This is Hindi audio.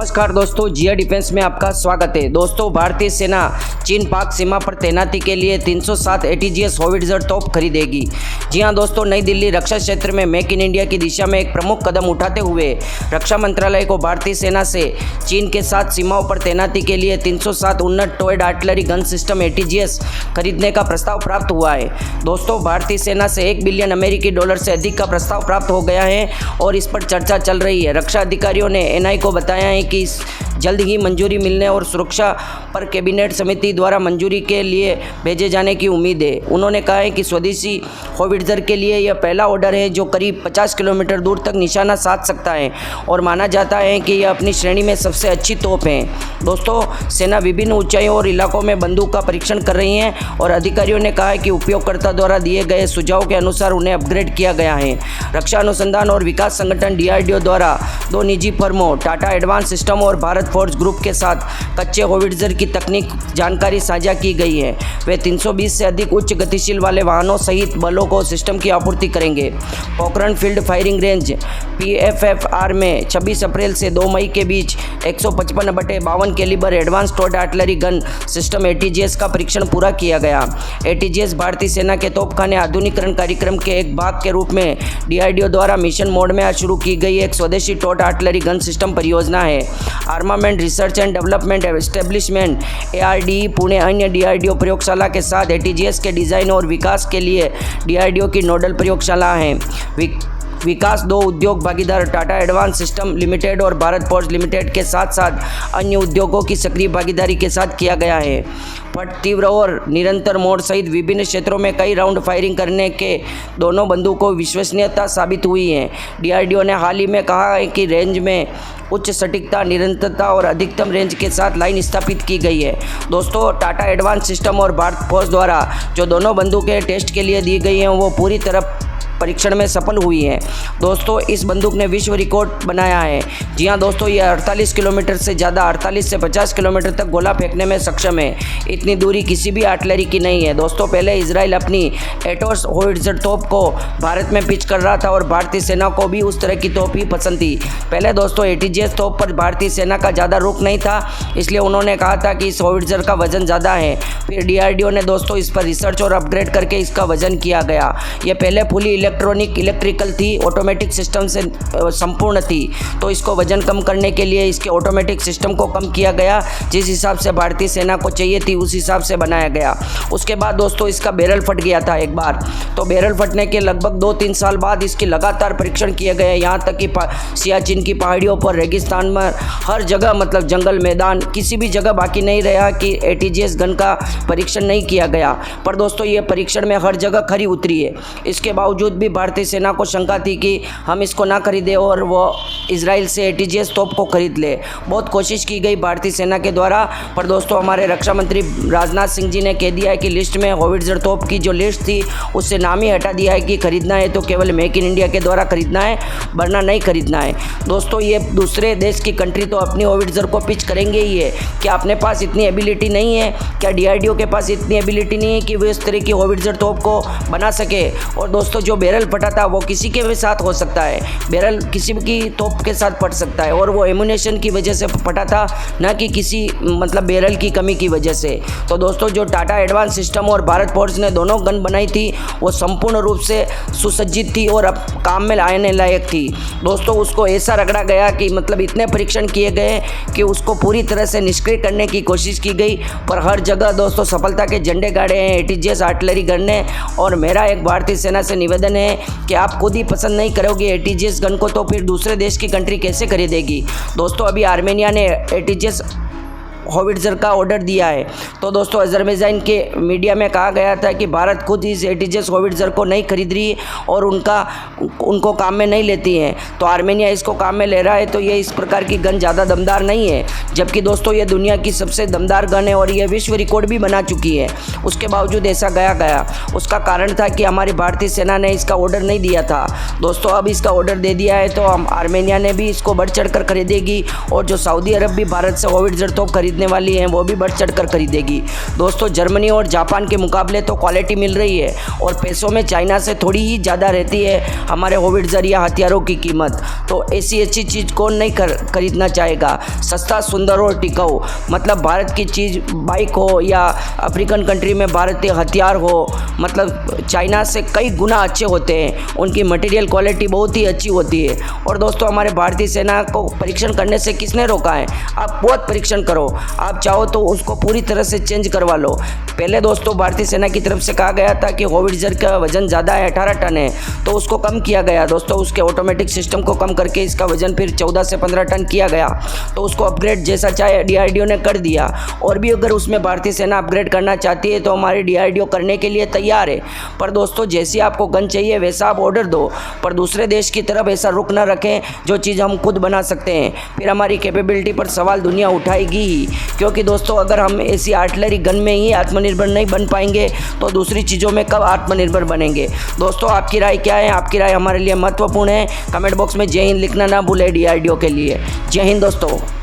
नमस्कार दोस्तों, जिया डिफेंस में आपका स्वागत है। दोस्तों, भारतीय सेना चीन पाक सीमा पर तैनाती के लिए 307 ATGS होविट्जर तोप खरीदेगी। जी हां दोस्तों, नई दिल्ली रक्षा क्षेत्र में मेक इन इंडिया की दिशा में एक प्रमुख कदम उठाते हुए रक्षा मंत्रालय को भारतीय सेना से चीन के साथ सीमाओं पर तैनाती के लिए 307 उन्नत टॉयड आर्टिलरी गन सिस्टम ATGS खरीदने का प्रस्ताव प्राप्त हुआ है। दोस्तों, भारतीय सेना से $1 बिलियन अमेरिकी डॉलर से अधिक का प्रस्ताव प्राप्त हो गया है और इस पर चर्चा चल रही है। रक्षा अधिकारियों ने NI को बताया है कि जल्द ही मंजूरी मिलने और सुरक्षा पर कैबिनेट समिति द्वारा मंजूरी के लिए भेजे जाने की उम्मीद है। उन्होंने कहा है कि स्वदेशी होविट्जर के लिए यह पहला ऑर्डर है जो करीब 50 किलोमीटर दूर तक निशाना साध सकता है और माना जाता है कि यह अपनी श्रेणी में सबसे अच्छी तोप है। दोस्तों, सेना विभिन्न ऊंचाइयों और इलाकों में बंदूक का परीक्षण कर रही है और अधिकारियों ने कहा है कि उपयोगकर्ता द्वारा दिए गए सुझाव के अनुसार उन्हें अपग्रेड किया गया है। रक्षा अनुसंधान और विकास संगठन DRDO द्वारा 2 निजी फर्मों टाटा एडवांस सिस्टम और भारत फोर्ज ग्रुप के साथ कच्चे होविट्जर की तकनीक जानकारी साझा की गई है। वे 320 से अधिक उच्च गतिशील वाले वाहनों सहित बलों को सिस्टम की आपूर्ति करेंगे। Pokhran field firing range PFFR में 26 अप्रैल से 2 मई के बीच 155/52 calibre advanced towed artillery gun system ATGS का परीक्षण पूरा किया गया। ATGS भारतीय सेना के तोपखाने आधुनिकीकरण कार्यक्रम के एक भाग के रूप में DRDO द्वारा मिशन मोड में आज शुरू की गई एक स्वदेशी टॉयड आर्टिलरी गन सिस्टम परियोजना है। Armament research and development establishment ARDE Pune अन्य DRDO प्रयोगशाला के साथ ATGS के डिज़ाइन और विकास के लिए DRDO की नोडल प्रयोगशाला है। विकास 2 उद्योग भागीदार टाटा एडवांस सिस्टम लिमिटेड और भारत फोर्ज लिमिटेड के साथ साथ अन्य उद्योगों की सक्रिय भागीदारी के साथ किया गया है। पर तीव्र और निरंतर मोड सहित विभिन्न क्षेत्रों में कई राउंड फायरिंग करने के दोनों बंदूकों विश्वसनीयता साबित हुई है। DRDO ने हाल ही में कहा है कि रेंज में उच्च सटीकता, निरंतरता और अधिकतम रेंज के साथ लाइन स्थापित की गई है। दोस्तों, टाटा एडवांस सिस्टम और भारत फोर्ज द्वारा जो दोनों बंदूकें टेस्ट के लिए दी गई हैं वो पूरी तरह परीक्षण में सफल हुई है। दोस्तों, इस बंदूक ने विश्व रिकॉर्ड बनाया है। जी हां दोस्तों, यह 48 किलोमीटर से ज़्यादा 48 से 50 किलोमीटर तक गोला फेंकने में सक्षम है। इतनी दूरी किसी भी आर्टिलरी की नहीं है। दोस्तों, पहले इजराइल अपनी एटोस होविट्जर तोप को भारत में पिच कर रहा था और भारतीय सेना को भी उस तरह की तोप ही पसंद थी। पहले दोस्तों ATGS तोप पर भारतीय सेना का ज़्यादा रुख नहीं था, इसलिए उन्होंने कहा था कि इस होविट्जर का वजन ज़्यादा है। फिर DRDO ने दोस्तों इस पर रिसर्च और अपग्रेड करके इसका वजन किया गया। यह पहले फुली इलेक्ट्रिकल थी, ऑटोमेटिक सिस्टम से संपूर्ण थी, तो इसको वजन कम करने के लिए इसके ऑटोमेटिक सिस्टम को कम किया गया। जिस हिसाब से भारतीय सेना को चाहिए थी उस हिसाब से बनाया गया। उसके बाद दोस्तों इसका बैरल फट गया था एक बार, तो बैरल फटने के लगभग 2-3 साल बाद इसके लगातार परीक्षण किए गए। यहाँ तक कि सियाचिन की पहाड़ियों पर, रेगिस्तान में, हर जगह मतलब जंगल मैदान किसी भी जगह बाकी नहीं रहा कि ATGS गन का परीक्षण नहीं किया गया। पर दोस्तों ये परीक्षण में हर जगह खरी उतरी है। इसके बावजूद भी भारतीय सेना को शंका थी कि हम इसको ना खरीदें और वो इजराइल से ATGS तोप को खरीद ले। बहुत कोशिश की गई भारतीय सेना के द्वारा, पर दोस्तों हमारे रक्षा मंत्री राजनाथ सिंह जी ने कह दिया है कि लिस्ट में होविट्जर तोप की जो लिस्ट थी उससे नाम ही हटा दिया है कि खरीदना है तो केवल मेक इन इंडिया के द्वारा खरीदना है, वरना नहीं खरीदना है। दोस्तों, ये दूसरे देश की कंट्री तो अपनी होविट्जर को पिच करेंगे ही है। क्या अपने पास इतनी एबिलिटी नहीं है? क्या DRDO के पास इतनी एबिलिटी नहीं है कि वो इस तरह की होविट्जर तोप को बना सके? और दोस्तों, जो बैरल फटा था वो किसी के भी साथ हो सकता है, बैरल किसी की तोप के साथ फट सकता है और वो एमुनेशन की वजह से फटा था, ना कि किसी मतलब बैरल की कमी की वजह से। तो दोस्तों, जो टाटा एडवांस सिस्टम और भारत फोर्ज ने दोनों गन बनाई थी वो संपूर्ण रूप से सुसज्जित थी और अब काम में आने लायक थी। दोस्तों, उसको ऐसा रगड़ा गया कि मतलब इतने परीक्षण किए गए कि उसको पूरी तरह से निष्क्रिय करने की कोशिश की गई, पर हर जगह दोस्तों सफलता के झंडे गाड़े हैं ATGS आर्टिलरी गन ने। और मेरा एक भारतीय सेना से निवेदन है कि आप खुद ही पसंद नहीं करोगे ATGS गन को तो फिर दूसरे देश की कंट्री कैसे खरीदेगी? दोस्तों, अभी आर्मेनिया ने ATGS होविट्जर का ऑर्डर दिया है। तो दोस्तों, अजरबैजान के मीडिया में कहा गया था कि भारत खुद इस ATGS होविट्जर को नहीं खरीद रही और उनको काम में नहीं लेती है, तो आर्मेनिया इसको काम में ले रहा है। तो ये इस प्रकार की गन ज़्यादा दमदार नहीं है, जबकि दोस्तों ये दुनिया की सबसे दमदार गन है और ये विश्व रिकॉर्ड भी बना चुकी है। उसके बावजूद ऐसा गया उसका कारण था कि हमारी भारतीय सेना ने इसका ऑर्डर नहीं दिया था। दोस्तों, अब इसका ऑर्डर दे दिया है तो हम आर्मेनिया ने भी इसको बढ़ चढ़ कर खरीदेगी और जो सऊदी अरब भी भारत से होविट्जर तो खरीद खरीदने वाली हैं वो भी बढ़ चढ़ कर खरीदेगी। दोस्तों जर्मनी और जापान के मुकाबले तो क्वालिटी मिल रही है और पैसों में चाइना से थोड़ी ही ज़्यादा रहती है हमारे होविट्ज़र या हथियारों की कीमत। तो ऐसी अच्छी चीज़ कौन नहीं खरीदना चाहेगा। सस्ता, सुंदर और टिकाऊ, मतलब भारत की चीज़, बाइक हो या अफ्रीकन कंट्री में भारतीय हथियार हो, मतलब चाइना से कई गुना अच्छे होते हैं। उनकी मटेरियल क्वालिटी बहुत ही अच्छी होती है। और दोस्तों हमारे भारतीय सेना को परीक्षण करने से किसने रोका है। आप बहुत परीक्षण करो, आप चाहो तो उसको पूरी तरह से चेंज करवा लो। पहले दोस्तों भारतीय सेना की तरफ से कहा गया था कि होविट्ज़र का वजन ज़्यादा है, 18 टन है, तो उसको कम किया गया दोस्तों। उसके ऑटोमेटिक सिस्टम को कम करके इसका वजन फिर 14 से 15 टन किया गया। तो उसको अपग्रेड जैसा चाहे DRDO ने कर दिया। और भी अगर उसमें भारतीय सेना अपग्रेड करना चाहती है तो हमारी DRDO करने के लिए तैयार है। पर दोस्तों जैसी आपको गन चाहिए वैसा आप ऑर्डर दो, पर दूसरे देश की तरफ ऐसा रुख न रखें जो चीज़ हम खुद बना सकते हैं। फिर हमारी कैपेबिलिटी पर सवाल दुनिया उठाएगी ही। क्योंकि दोस्तों अगर हम ऐसी आर्टिलरी गन में ही आत्मनिर्भर नहीं बन पाएंगे तो दूसरी चीज़ों में कब आत्मनिर्भर बनेंगे। दोस्तों आपकी राय क्या है? आपकी राय हमारे लिए महत्वपूर्ण है। कमेंट बॉक्स में जय हिंद लिखना ना भूलें DRDO के लिए। जय हिंद दोस्तों।